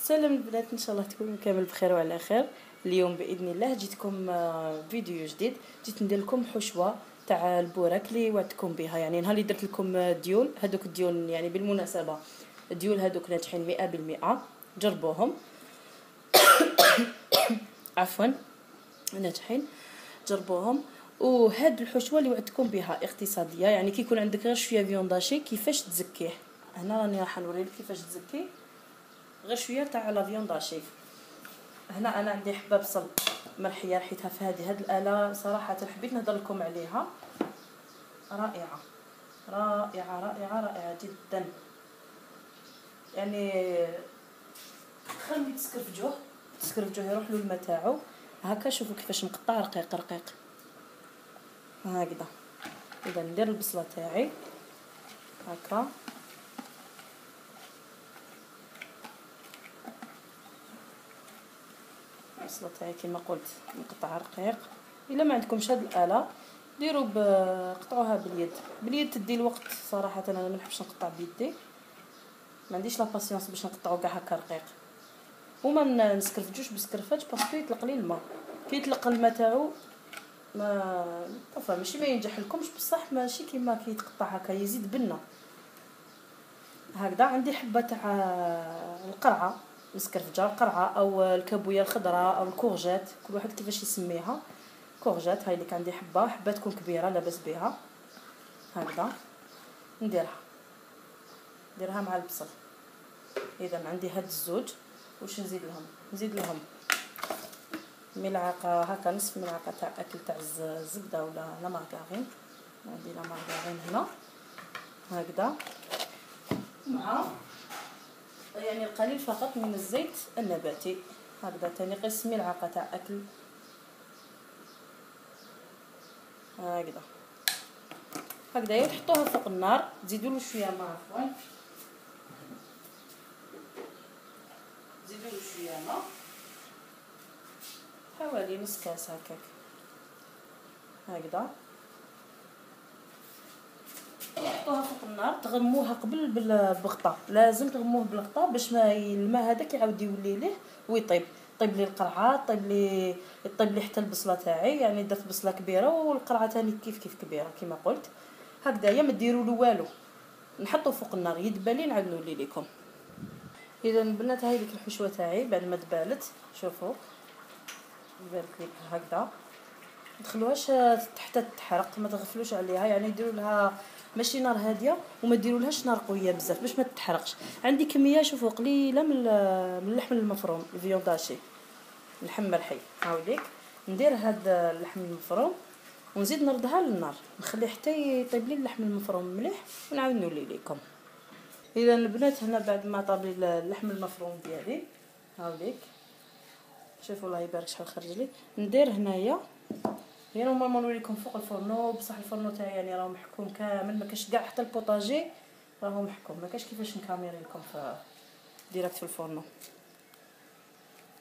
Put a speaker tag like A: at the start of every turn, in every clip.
A: السلام البنات، ان شاء الله تكونوا كامل بخير وعلى خير. اليوم باذن الله جيتكم فيديو جديد. جيت ندير لكم حشوه تاع البوراك اللي وعدتكم بها. يعني نهار اللي درت لكم ديول، هذوك الديول يعني بالمناسبه الديول هذوك ناجحين 100%. جربوهم. عفوا، ناجحين، جربوهم. وهاد الحشوه اللي وعدتكم بها اقتصاديه، يعني كي يكون عندك غير شويه فيونداشي كيفاش تزكيه. هنا راني راح نوريلك كيفاش تزكي غير شويه تاع لا فيونداشي. هنا انا عندي حبه بصل مرحيه رحيتها في هاد الاله. صراحه حبيت نهضر لكم عليها. رائعه رائعه رائعه رائعه جدا. يعني خلي تسكرفجوه يروح له الماء تاعو. هكا شوفوا كيفاش مقطع رقيق رقيق هكذا. اذا ندير البصله تاعي هكا. البصله تاعي كما قلت مقطع رقيق. الا ما عندكمش هاد الاله ديروا قطعوها باليد تدي الوقت. صراحه انا ما نحبش نقطع بيدي، ما عنديش لا باسيونس باش نقطعو كاع هكا رقيق. وما نسكرفجوش بسكرفاج باسكو يطلق لي الماء. كي يطلق الماء تاعو ما طفى، ماشي ما ينجح لكمش بصح ماشي كيما كي يتقطع هكا يزيد بنه هكذا. عندي حبه تاع القرعه مسكرفجه، القرعه او الكابويه الخضراء او الكورجات، كل واحد كيفاش يسميها. كورجات هاي اللي عندي حبه تكون كبيره لاباس بها هكذا. نديرها مع البصل. اذا عندي هاد الزوج. واش نزيد لهم ملعقه هكا، نصف ملعقه تاع اكل تاع الزبده ولا لا مارغرين. عندي لا مارغرين هنا هكذا، مع يعني القليل فقط من الزيت النباتي هكذا. تاني قسم ملعقه تاع اكل هكذا تحطوها فوق النار. تزيدوا له شويه ماء، عفوا تزيدوا له شويه ماء حوالي نص كاس هكاك هكذا. تحطوها فوق النار، تغموها قبل بالغطاء. لازم تغموه بالغطاء باش ما الماء هذاك يعاود يولي ليه ويطيب. طيب لي القرعه، طيب لي حتى البصله تاعي. يعني درت بصله كبيره والقرعه ثاني كيف كبيره كما قلت هكذايا. ما ديروا له والو، نحطو فوق النار يدبالي نعاود نولي لكم. اذا البنات هاي ديك الحشوه تاعي بعد ما دبالت. شوفوا دبالت لك هكذا. ما تخلوهاش حتى تحرق، ما تغفلوش عليها. يعني ديروا لها ماشي نار هاديه وما ديرولهاش نار قويه بزاف باش ما تتحرقش. عندي كميه شوفوا قليله من اللحم المفروم الفيونداشي، اللحم مرحي. هاوليك ندير هاد اللحم المفروم ونزيد نردها للنار، نخليه حتى يطيب لي اللحم المفروم مليح ونعاود نولي لكم. اذا البنات هنا بعد ما طاب لي اللحم المفروم ديالي هاوليك شوفوا الله يبارك شحال خرج لي. ندير هنايا يعني نورمالمون نوريكم فوق الفرنو، بصح الفرنو تاعي يعني راه محكوم كامل، ما كاش كاع حتى البوطاجي راهو محكوم. ما كاش كيفاش نكاميري لكم في ديريكت في الفرنو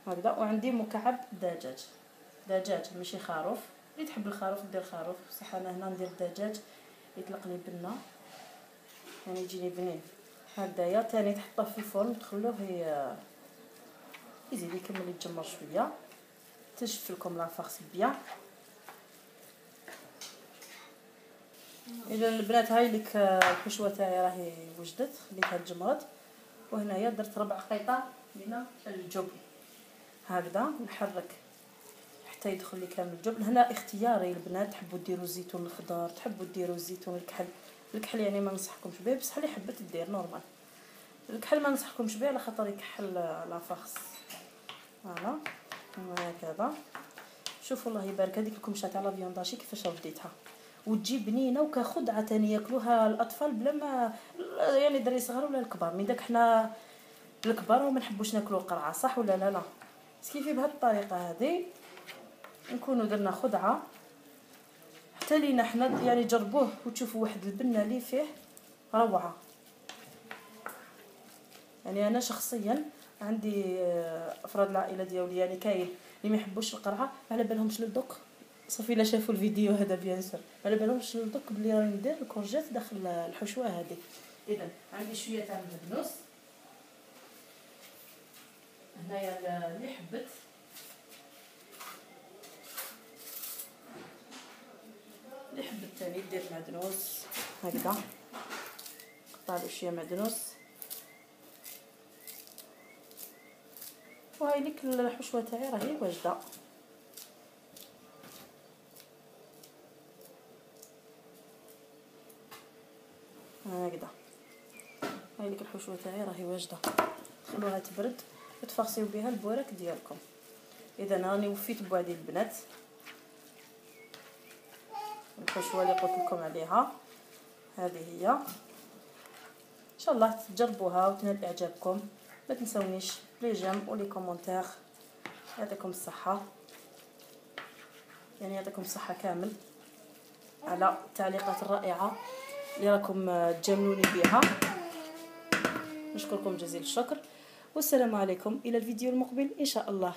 A: هكذا. وعندي مكعب دجاج ماشي خروف. اللي تحب الخروف دير خروف، بصح انا هنا ندير دجاج يطلق لي بنه يعني يجيني بنين هكذايا. ثاني تحطوه في الفرن تخلوه يزيد يكمل يتجمر شويه. تنشف لكم لافارس بيان. اذا البنات هاي لك الحشوه تاعي راهي وجدت، خليتها تجمرت. وهنايا درت 4 قيطع من الجبن هكذا. نحرك حتى يدخل لي كامل الجبن. هنا اختياري البنات، تحبوا ديروا الزيتون الخضر، تحبوا ديروا الزيتون الكحل يعني ما ننصحكمش به، بصح اللي حبت دير نورمال. الكحل ما ننصحكمش به على خاطر يكحل لافارس. فوالا هكذا. شوفوا الله يبارك هذيك الكمشه تاع لا فيونداشي كيفاش رديتها وتجي بنينه وكخدعه تاني ياكلوها الاطفال بلا ما يعني دري صغار ولا الكبار. من داك حنا الكبار وما نحبوش ناكلوا القرعه، صح ولا لا؟ كيفي بهذه الطريقه هذه نكونوا درنا خدعه حتى لينا حنا. يعني جربوه وتشوفوا واحد البنه اللي فيه روعه. يعني انا شخصيا عندي افراد العائله ديالي يعني كاين اللي ما يحبوش القرعه، ما على بالهمش للدوك صافي الا شافوا الفيديو هذا بيان سور ما على بالهمش للدوك بلي راني ندير الكورجات داخل الحشوه هذه. اذا عندي شويه تاع المدنوس هنايا اللي حبت ثاني دير معدنوس هكذا، قطع له شويه معدنوس. وهاي ليك الحشوه تاعي راهي واجده. هكذا هاي ليك الحشوه تاعي راهي واجده. خلوها تبرد وتفرسيو بها البوراك ديالكم. اذا راني وفيت بوعدي البنات، الحشوه اللي قلت لكم عليها هذه هي. ان شاء الله تجربوها وتنال اعجابكم. ما تنسونيش لي جيم ولي كومونتير. يعطيكم الصحه، يعني يعطيكم الصحه كامل على التعليقات الرائعه اللي راكم تجاملوني بها. نشكركم جزيل الشكر، والسلام عليكم الى الفيديو المقبل ان شاء الله.